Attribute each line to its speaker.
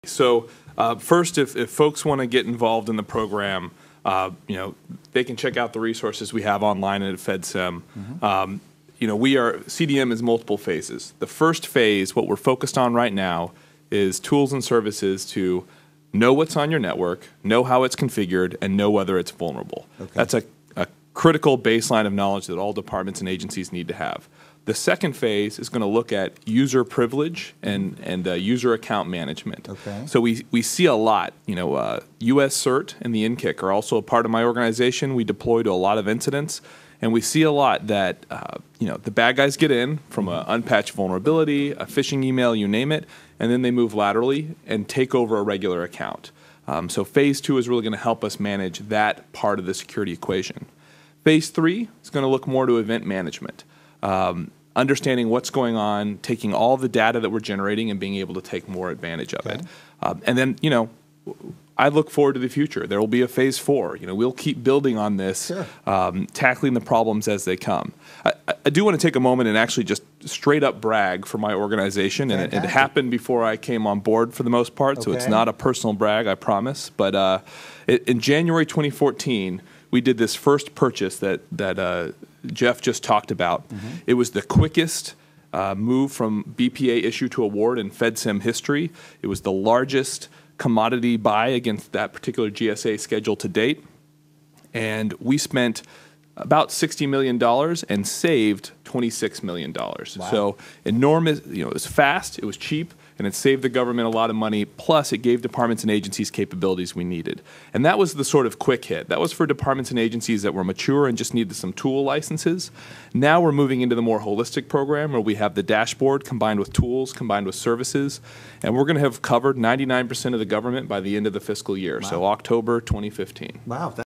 Speaker 1: So first, if folks want to get involved in the program, they can check out the resources we have online at FedSim. CDM is multiple phases. The first phase, what we're focused on right now, is tools and services to know what's on your network, know how it's configured, and know whether it's vulnerable. Okay. That's a critical baseline of knowledge that all departments and agencies need to have. The second phase is going to look at user privilege and user account management. Okay. So we see a lot. US CERT and the NCIC are also a part of my organization. We deploy to a lot of incidents, and we see a lot that the bad guys get in from an unpatched vulnerability, a phishing email, you name it, and then they move laterally and take over a regular account. So phase 2 is really going to help us manage that part of the security equation. Phase 3 is going to look more to event management. Understanding what's going on, taking all the data that we're generating and being able to take more advantage of it. And then, I look forward to the future. There will be a phase 4. We'll keep building on this, tackling the problems as they come. I do want to take a moment and actually just straight up brag for my organization. And it happened before I came on board for the most part, so it's not a personal brag, I promise. But in January 2014, we did this first purchase that Jeff just talked about. It was the quickest move from BPA issue to award in FedSim history. It was the largest commodity buy against that particular GSA schedule to date. And we spent about $60 million and saved $26 million. Wow. So enormous, it was fast, it was cheap, and it saved the government a lot of money, plus it gave departments and agencies capabilities we needed. And that was the sort of quick hit. That was for departments and agencies that were mature and just needed some tool licenses. Now we're moving into the more holistic program where we have the dashboard combined with tools, combined with services, and we're going to have covered 99% of the government by the end of the fiscal year, so October 2015.
Speaker 2: Wow.